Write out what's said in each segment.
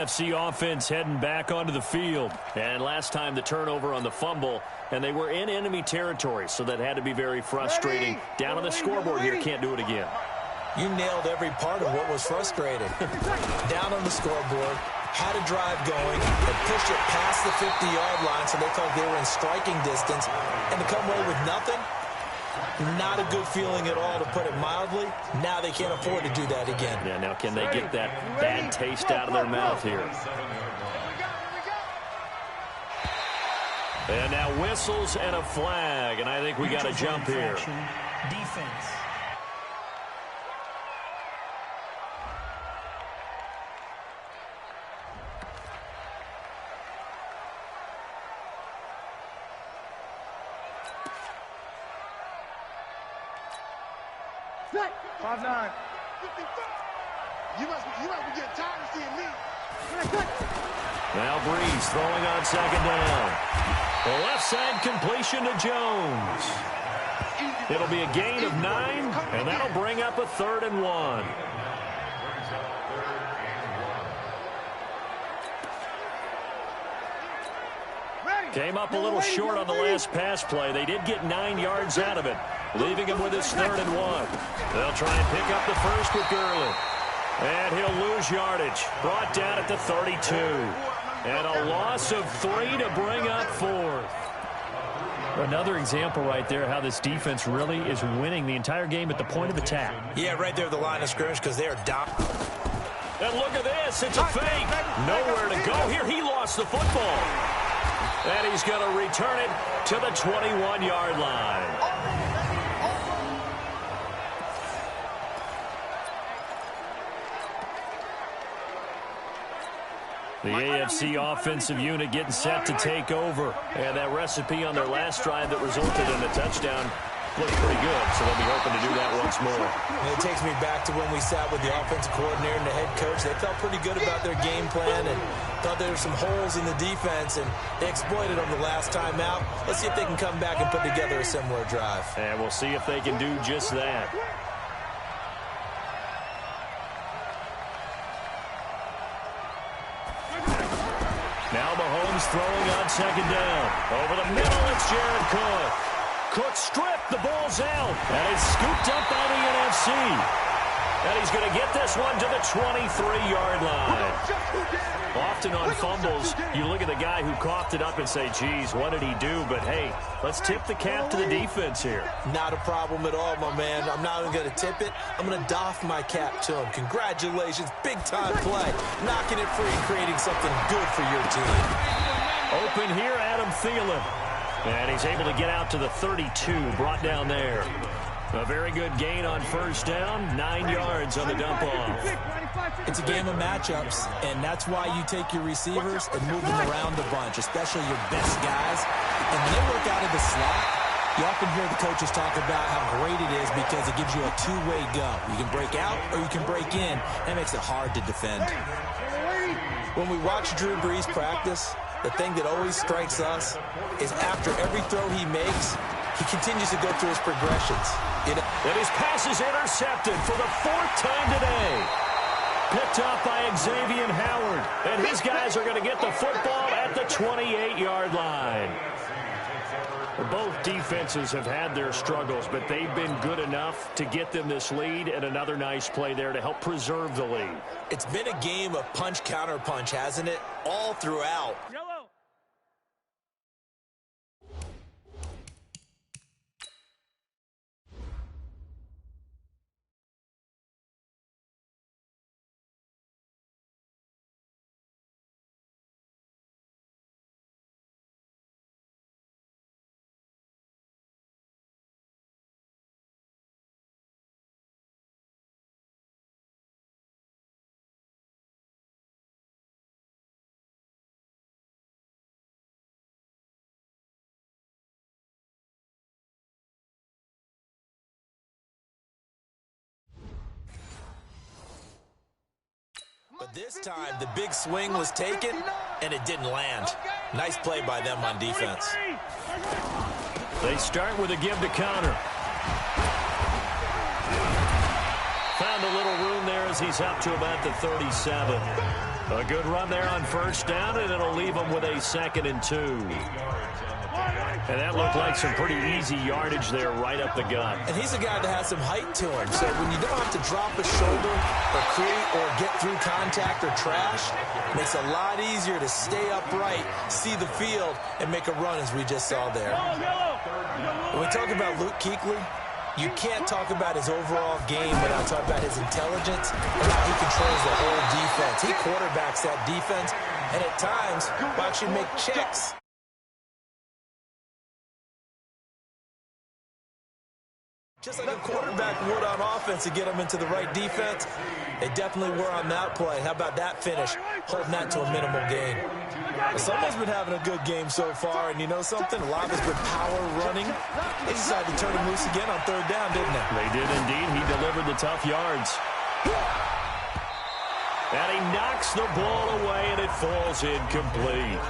FC offense heading back onto the field. And last time the turnover on the fumble, and they were in enemy territory, so that had to be very frustrating. Down on the scoreboard here, can't do it again. You nailed every part of what was frustrating. Down on the scoreboard, had a drive going, and pushed it past the 50-yard line so they felt they were in striking distance, and to come away with nothing, not a good feeling at all, to put it mildly. Now they can't afford to do that again. Yeah, now can they get that bad taste out of their mouth here? And now whistles and a flag, and I think we got a jump here. Defense. Set. 5-9. You must be getting tired of seeing me. Now Breeze throwing on second down. The left side completion to Jones. It'll be a gain of 9, and that'll bring up a 3rd and 1. Came up a little short on the last pass play. They did get 9 yards out of it, leaving him with his 3rd and 1. They'll try and pick up the first with Gurley. And he'll lose yardage. Brought down at the 32. And a loss of 3 to bring up 4th. Another example right there how this defense really is winning the entire game at the point of attack. Yeah, right there at the line of scrimmage, because they are down. And look at this. It's a fake. Nowhere to go here. He lost the football. And he's going to return it to the 21-yard line. The AFC offensive unit getting set to take over. And that recipe on their last drive that resulted in a touchdown looked pretty good, so they'll be hoping to do that once more. And it takes me back to when we sat with the offensive coordinator and the head coach. They felt pretty good about their game plan and thought there were some holes in the defense, and they exploited them the last time out. Let's see if they can come back and put together a similar drive. And we'll see if they can do just that. Now Mahomes throwing on second down. Over the middle, it's Jared Cook. Cook stripped, the ball's out, and it's scooped up by the NFC. And he's going to get this one to the 23-yard line. Often on fumbles, you look at the guy who coughed it up and say, geez, what did he do? But, hey, let's tip the cap to the defense here. Not a problem at all, my man. I'm not even going to tip it. I'm going to doff my cap to him. Congratulations, big-time play. Knocking it free and creating something good for your team. Open here, Adam Thielen. And he's able to get out to the 32, brought down there. A very good gain on first down, 9 yards on the dump-off. It's a game of matchups, and that's why you take your receivers and move them around a bunch, especially your best guys. And when they work out of the slot, you often hear the coaches talk about how great it is because it gives you a two-way go. You can break out or you can break in. That makes it hard to defend. When we watch Drew Brees practice, the thing that always strikes us is after every throw he makes, he continues to go through his progressions. And his pass is intercepted for the 4th time today. Picked up by Xavier Howard. And his guys are going to get the football at the 28-yard line. Both defenses have had their struggles, but they've been good enough to get them this lead, and another nice play there to help preserve the lead. It's been a game of punch-counter-punch, hasn't it? All throughout. But this time, the big swing was taken, and it didn't land. Nice play by them on defense. They start with a give to counter. Found a little room there as he's up to about the 37. A good run there on first down, and it'll leave them with a 2nd and 2. And that looked like some pretty easy yardage there right up the gut. And he's a guy that has some height to him. So when you don't have to drop a shoulder or create or get through contact or trash, it makes it a lot easier to stay upright, see the field, and make a run as we just saw there. When we talk about Luke Kuechly, you can't talk about his overall game without talking about his intelligence and how he controls the whole defense. He quarterbacks that defense, and at times will actually make checks. Just like a quarterback would on offense to get them into the right defense, they definitely were on that play. How about that finish, holding that to a minimal gain? Well, someone's been having a good game so far, and you know something? A lot of it's been power running. They decided to turn him loose again on 3rd down, didn't they? They did indeed. He delivered the tough yards. And he knocks the ball away, and it falls incomplete.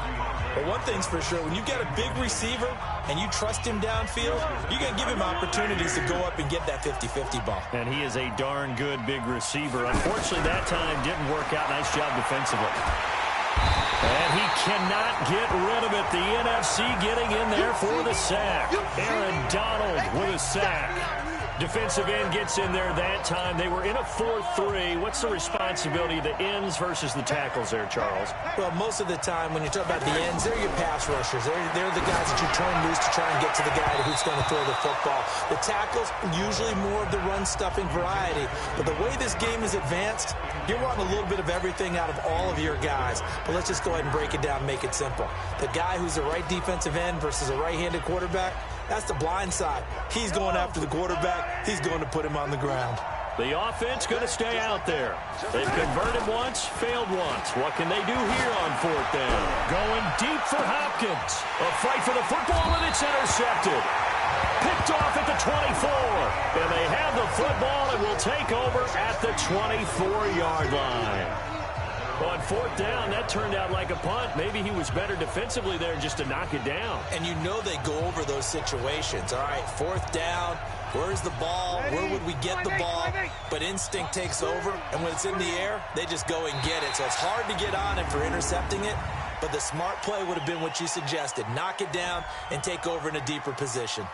But one thing's for sure, when you get a big receiver and you trust him downfield, you're going to give him opportunities to go up and get that 50-50 ball. And he is a darn good big receiver. Unfortunately, that time didn't work out. Nice job defensively. And he cannot get rid of it. The NFC getting in there for the sack. Aaron Donald with a sack. Defensive end gets in there that time. They were in a 4-3. What's the responsibility of the ends versus the tackles there, Charles? Well, most of the time when you talk about the ends, they're your pass rushers. They're the guys that you turn loose to try and get to the guy who's going to throw the football. The tackles, usually more of the run-stuffing variety. But the way this game is advanced, you're wanting a little bit of everything out of all of your guys. But let's just go ahead and break it down and make it simple. The guy who's the right defensive end versus a right-handed quarterback, that's the blind side. He's going after the quarterback. He's going to put him on the ground. The offense going to stay out there. They've converted once, failed once. What can they do here on 4th down? Going deep for Hopkins. A fight for the football, and it's intercepted. Picked off at the 24. And they have the football and will take over at the 24-yard line. On 4th down, that turned out like a punt. Maybe he was better defensively there just to knock it down. And you know they go over those situations. All right, 4th down, where's the ball? Where would we get the ball? But instinct takes over, and when it's in the air, they just go and get it. So it's hard to get on him for intercepting it, but the smart play would have been what you suggested. Knock it down and take over in a deeper position.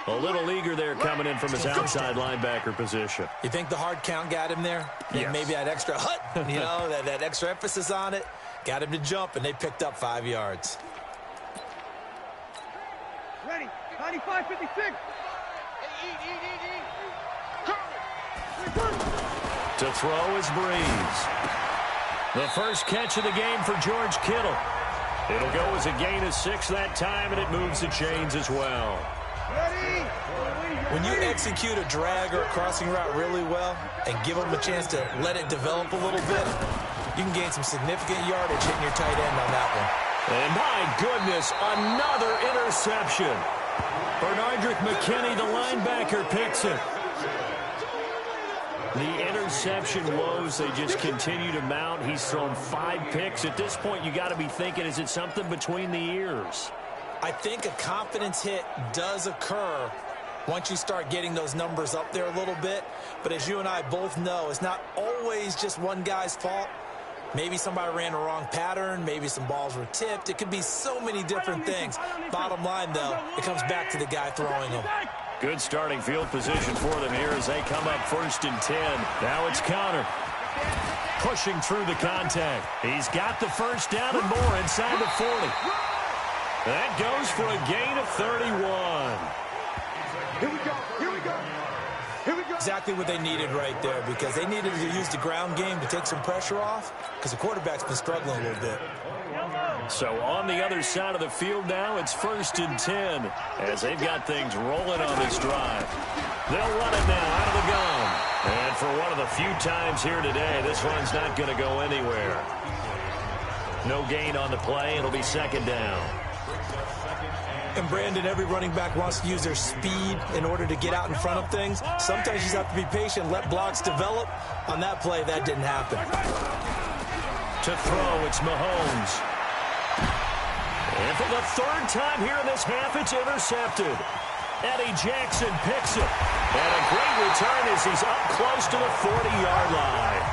A little eager there coming in from his outside linebacker position. You think the hard count got him there? Yes. Maybe that extra hut, you know, that extra emphasis on it, got him to jump, and they picked up 5 yards. Ready, 95, 56. To throw is Breeze. The first catch of the game for George Kittle. It'll go as a gain of 6 that time, and it moves the chains as well. When you execute a drag or a crossing route really well and give them a chance to let it develop a little bit, you can gain some significant yardage hitting your tight end on that one. And my goodness, another interception. Bernardrick McKinney, the linebacker, picks it. The interception woes, they just continue to mount. He's thrown 5 picks. At this point, you got to be thinking, is it something between the ears? I think a confidence hit does occur once you start getting those numbers up there a little bit. But as you and I both know, it's not always just one guy's fault. Maybe somebody ran a wrong pattern. Maybe some balls were tipped. It could be so many different things. Bottom line, though, it comes back to the guy throwing them. Good starting field position for them here as they come up 1st and 10. Now it's Connor pushing through the contact. He's got the first down and more inside the 40. That goes for a gain of 31. Here we go. Here we go. Here we go. Exactly what they needed right there, because they needed to use the ground game to take some pressure off, because the quarterback's been struggling a little bit. So on the other side of the field now, it's 1st and 10 as they've got things rolling on this drive. They'll run it now out of the gun. And for one of the few times here today, this run's not going to go anywhere. No gain on the play. It'll be 2nd down. And Brandon, every running back wants to use their speed in order to get out in front of things. Sometimes you just have to be patient, let blocks develop. On that play, that didn't happen. To throw, it's Mahomes. And for the 3rd time here in this half, it's intercepted. Eddie Jackson picks it. And a great return as he's up close to the 40-yard line.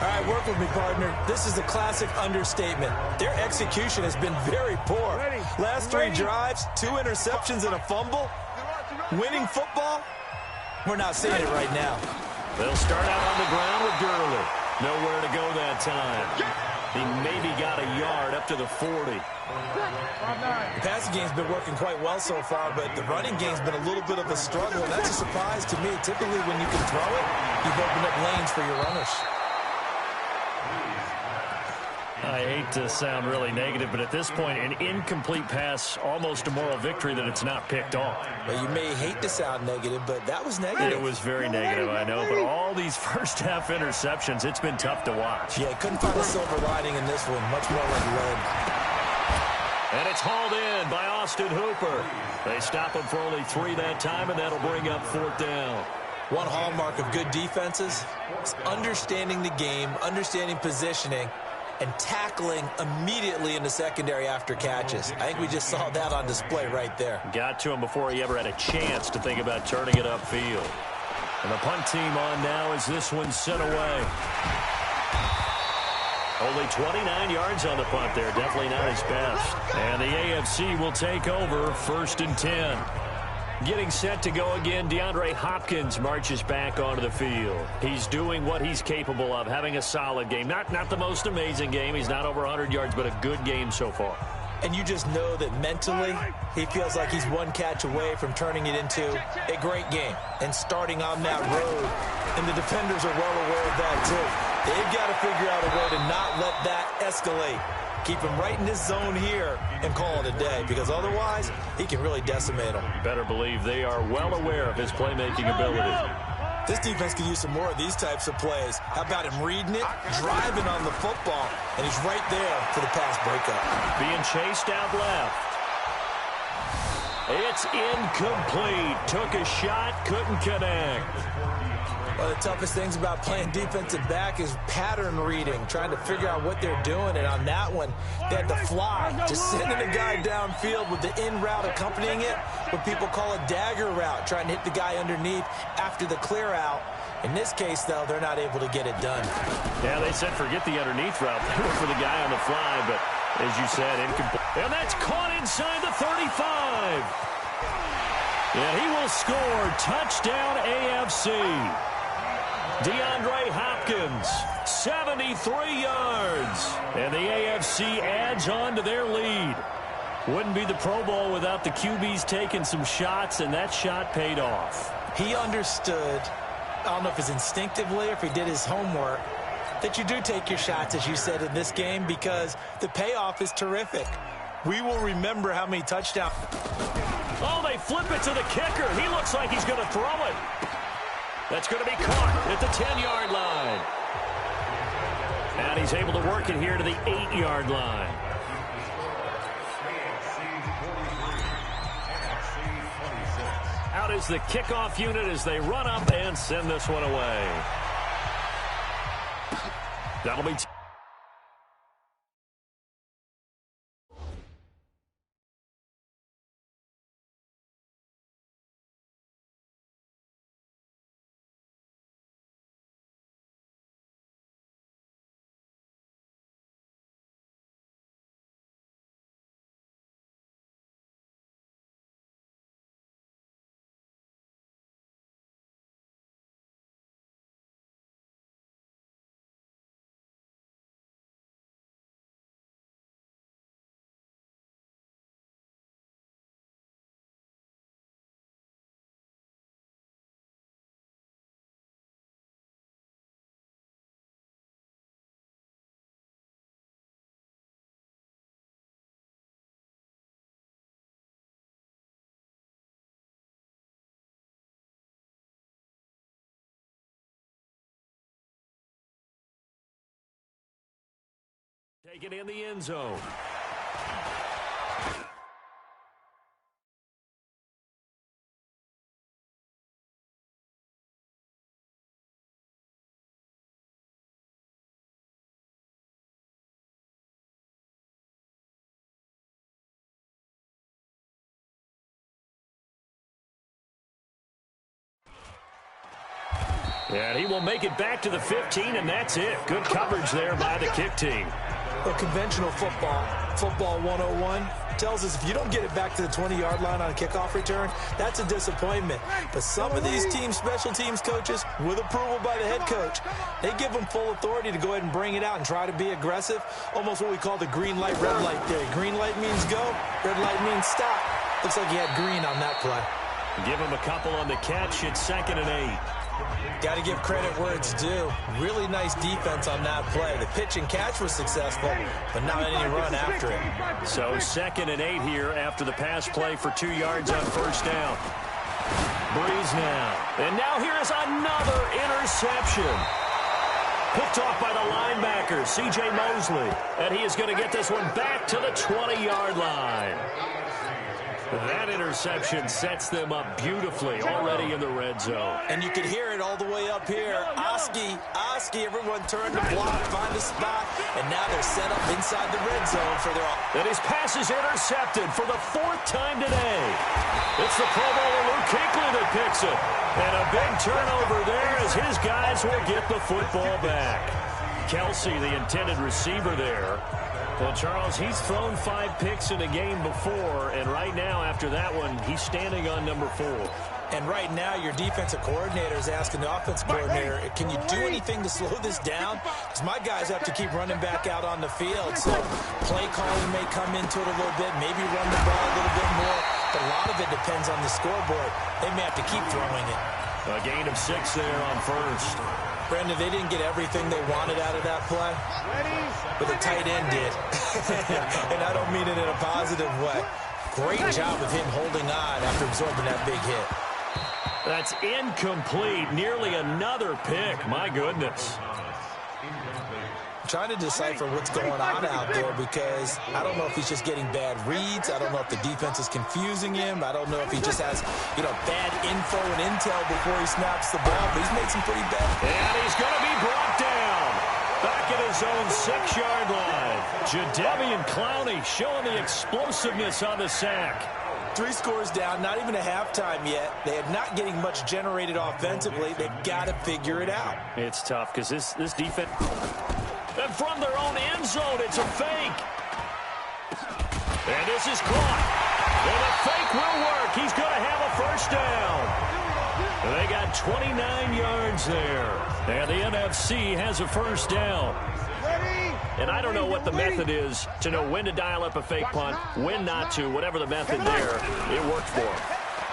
All right, work with me, partner. This is a classic understatement. Their execution has been very poor. Last 3 drives, 2 interceptions and a fumble. Winning football? We're not seeing it right now. They'll start out on the ground with Gurley. Nowhere to go that time. He maybe got a yard up to the 40. The passing game's been working quite well so far, but the running game's been a little bit of a struggle. And that's a surprise to me. Typically, when you can throw it, you've opened up lanes for your runners. I hate to sound really negative, but at this point, an incomplete pass, almost a moral victory that it's not picked off. Well, you may hate to sound negative, but that was negative. It was very negative, I know, but all these first-half interceptions, it's been tough to watch. Yeah, couldn't find a silver lining in this one. Much more like lead. And it's hauled in by Austin Hooper. They stop him for only 3 that time, and that'll bring up 4th down. One hallmark of good defenses is understanding the game, understanding positioning, and tackling immediately in the secondary after catches. I think we just saw that on display right there. Got to him before he ever had a chance to think about turning it upfield. And the punt team on now as this one's sent away. Only 29 yards on the punt there. Definitely not his best. And the AFC will take over 1st and 10. Getting set to go again, DeAndre Hopkins marches back onto the field. He's doing what he's capable of, having a solid game. Not the most amazing game. He's not over 100 yards, but a good game so far. And you just know that mentally, he feels like he's one catch away from turning it into a great game and starting on that road. And the defenders are well aware of that, too. They've got to figure out a way to not let that escalate. Keep him right in this zone here and call it a day, because otherwise he can really decimate them. Better believe they are well aware of his playmaking ability. This defense could use some more of these types of plays. How about him reading it, driving on the football, and he's right there for the pass breakup. Being chased out left. It's incomplete. Took a shot, couldn't connect. One of the toughest things about playing defensive back is pattern reading, trying to figure out what they're doing. And on that one, they had to fly, just sending a guy downfield with the in route accompanying it, what people call a dagger route, trying to hit the guy underneath after the clear out. In this case, though, they're not able to get it done. Yeah, they said forget the underneath route. They were for the guy on the fly, but as you said, incomplete. And that's caught inside the 35. And he will score. Touchdown AFC. DeAndre Hopkins, 73 yards. And the AFC adds on to their lead. Wouldn't be the Pro Bowl without the QBs taking some shots, and that shot paid off. He understood, I don't know if it's instinctively or if he did his homework, that you do take your shots, as you said, in this game, because the payoff is terrific. We will remember how many touchdowns. Oh, they flip it to the kicker. He looks like he's going to throw it. That's going to be caught at the 10-yard line. And he's able to work it here to the 8-yard line. Out is the kickoff unit as they run up and send this one away. That'll be... Taken in the end zone. And he will make it back to the 15, and that's it. Good coverage there by the kick team. Well, conventional football 101, tells us if you don't get it back to the 20-yard line on a kickoff return, that's a disappointment. But some of these teams, special teams coaches, with approval by the head coach, they give them full authority to go ahead and bring it out and try to be aggressive, almost what we call the green light, red light theory. Green light means go, red light means stop. Looks like he had green on that play. Give him a couple on the catch. It's 2nd and 8. Got to give credit where it's due. Really nice defense on that play. The pitch and catch was successful, but not any run after it. So 2nd and 8 here after the pass play for 2 yards on first down. Breeze now. And now here is another interception. Picked off by the linebacker, C.J. Mosley. And he is going to get this one back to the 20-yard line. That interception sets them up beautifully already in the red zone. And you can hear it all the way up here. Oski, everyone turned to block, find a spot, and now they're set up inside the red zone for their... And his pass is intercepted for the 4th time today. It's the Pro Bowler Luke Kuechly that picks it. And a big turnover there as his guys will get the football back. Kelsey, the intended receiver there. Well, Charles, he's thrown 5 picks in a game before, and right now, after that one, he's standing on number 4. And right now, your defensive coordinator is asking the offensive coordinator, can you do anything to slow this down? Because my guys have to keep running back out on the field. So play calling may come into it a little bit, maybe run the ball a little bit more. But a lot of it depends on the scoreboard. They may have to keep throwing it. A gain of 6 there on first. Brandon, they didn't get everything they wanted out of that play, but the tight end did. And I don't mean it in a positive way. Great job of him holding on after absorbing that big hit. That's incomplete. Nearly another pick. My goodness. I'm trying to decipher what's going on out there because I don't know if he's just getting bad reads. I don't know if the defense is confusing him. I don't know if he just has, bad info and intel before he snaps the ball. But he's made some pretty bad. And he's going to be brought down. Back at his own 6-yard line. Jadeveon Clowney showing the explosiveness on the sack. 3 scores down, not even a halftime yet. They are not getting much generated offensively. They've got to figure it out. It's tough because this defense... And from their own end zone, it's a fake. And this is caught. And the fake will work. He's going to have a first down. And they got 29 yards there. And the NFC has a first down. And I don't know what the method is to know when to dial up a fake punt, when not to, whatever the method there, it worked for him.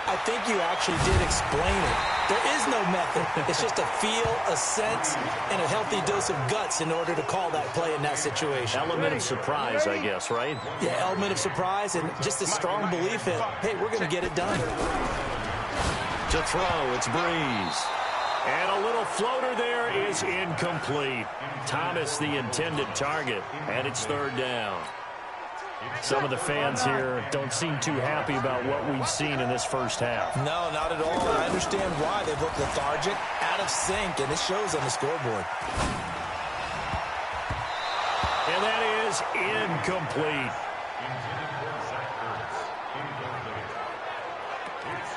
I think you actually did explain it. There is no method. It's just a feel, a sense, and a healthy dose of guts in order to call that play in that situation. Element of surprise, I guess, right? Yeah, element of surprise and just a strong belief in, hey, we're going to get it done. To throw, it's Breeze. And a little floater there is incomplete. Thomas, the intended target, and it's 3rd down. Some of the fans here don't seem too happy about what we've seen in this first half. No, not at all. I understand why. They've looked lethargic, out of sync, and it shows on the scoreboard. And that is incomplete.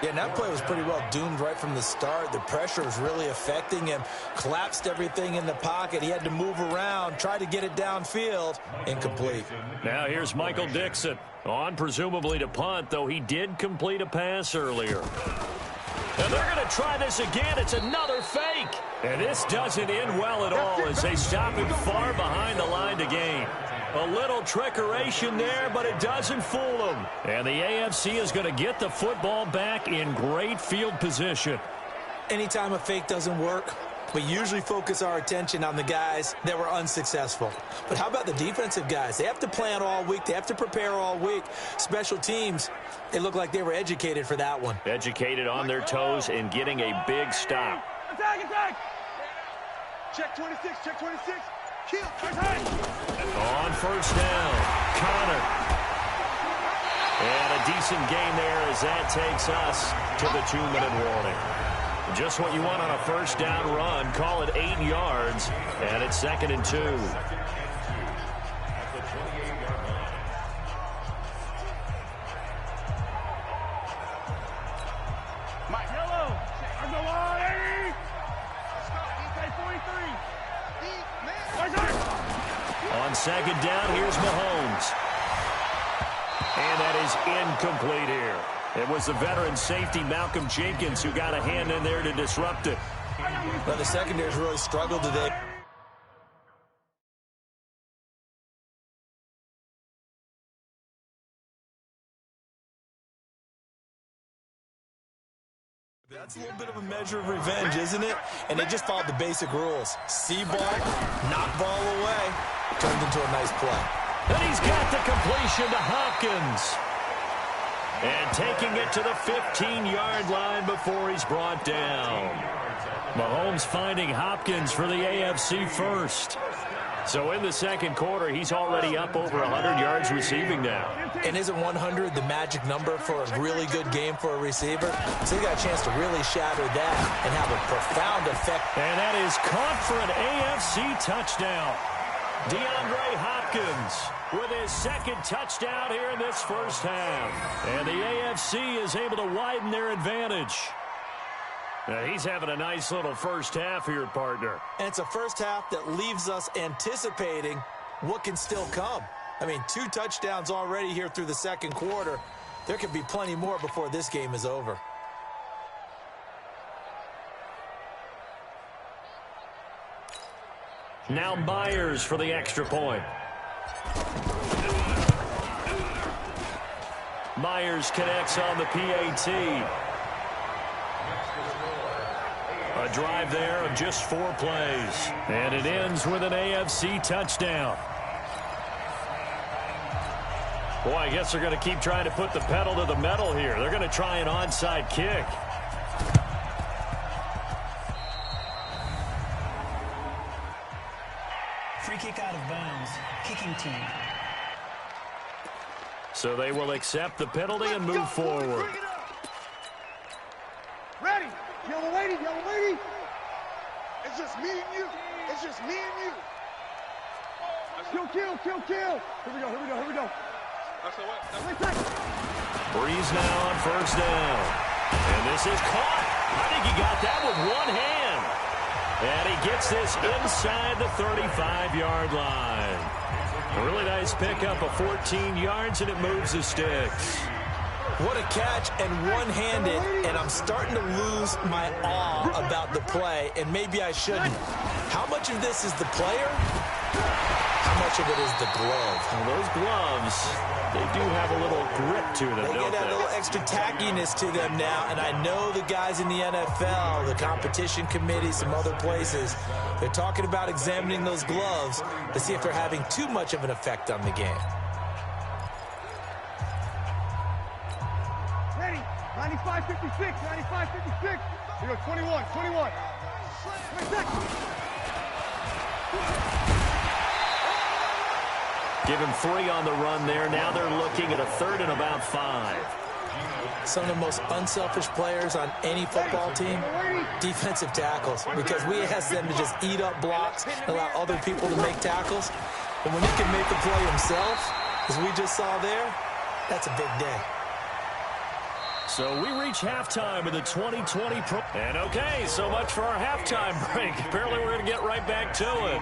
Yeah, and that play was pretty well doomed right from the start. The pressure was really affecting him. Collapsed everything in the pocket. He had to move around, try to get it downfield. Incomplete. Now here's Michael Dixon on presumably to punt, though he did complete a pass earlier. And they're going to try this again. It's another fake. And this doesn't end well at all as they stop him far behind the line to gain. A little trickeration there, but it doesn't fool them. And the AFC is going to get the football back in great field position. Anytime a fake doesn't work, we usually focus our attention on the guys that were unsuccessful. But how about the defensive guys? They have to plan all week. They have to prepare all week. Special teams, they look like they were educated for that one. Educated on their toes and getting a big stop. Attack! Check 26, check 26. Kill, on first down, Connor. And a decent gain there as that takes us to the 2-minute warning. Just what you want on a first down run. Call it 8 yards, and it's 2nd and 2. Mike, yellow. On second down, here's Mahomes. And that is incomplete here. It was the veteran safety, Malcolm Jenkins, who got a hand in there to disrupt it. But the secondary's really struggled today. That's a little bit of a measure of revenge, isn't it? And they just followed the basic rules. See ball, knock ball away. Turned into a nice play. And he's got the completion to Hopkins. And taking it to the 15-yard line before he's brought down. Mahomes finding Hopkins for the AFC first. So in the second quarter, he's already up over 100 yards receiving now. And isn't 100 the magic number for a really good game for a receiver? So he got a chance to really shatter that and have a profound effect. And that is caught for an AFC touchdown. DeAndre Hopkins with his second touchdown here in this first half. And the AFC is able to widen their advantage. Now he's having a nice little first half here, partner. And it's a first half that leaves us anticipating what can still come. I mean, 2 touchdowns already here through the second quarter. There could be plenty more before this game is over. Now Myers for the extra point. Myers connects on the PAT. A drive there of just 4 plays. And it ends with an AFC touchdown. Boy, I guess they're going to keep trying to put the pedal to the metal here. They're going to try an onside kick. Free kick out of bounds. Kicking team. So they will accept the penalty and move forward. Ready? Yellow lady, yellow lady. It's just me and you. It's just me and you. Kill, kill, kill, kill. Here we go, here we go, here we go. Breeze now on first down. And this is caught. I think he got that with one hand. And he gets this inside the 35-yard line. A really nice pickup of 14 yards, and it moves the sticks. What a catch, and one-handed, and I'm starting to lose my awe about the play, and maybe I shouldn't. How much of this is the player? How much of it is the glove? Well, those gloves, they do have a little grip to them, They don't get a they? little extra tackiness to them now, and I know the guys in the NFL, the competition committee, some other places, they're talking about examining those gloves to see if they're having too much of an effect on the game. Ready? 95, 56, 95, 56. Here we go, 21, 21. 26. Give him 3 on the run there. Now they're looking at a 3rd and about 5. Some of the most unselfish players on any football team, defensive tackles, because we ask them to just eat up blocks and allow other people to make tackles. And when he can make the play himself, as we just saw there, that's a big day. So we reach halftime of the 2020 Pro. And okay, so much for our halftime break. Apparently we're going to get right back to it.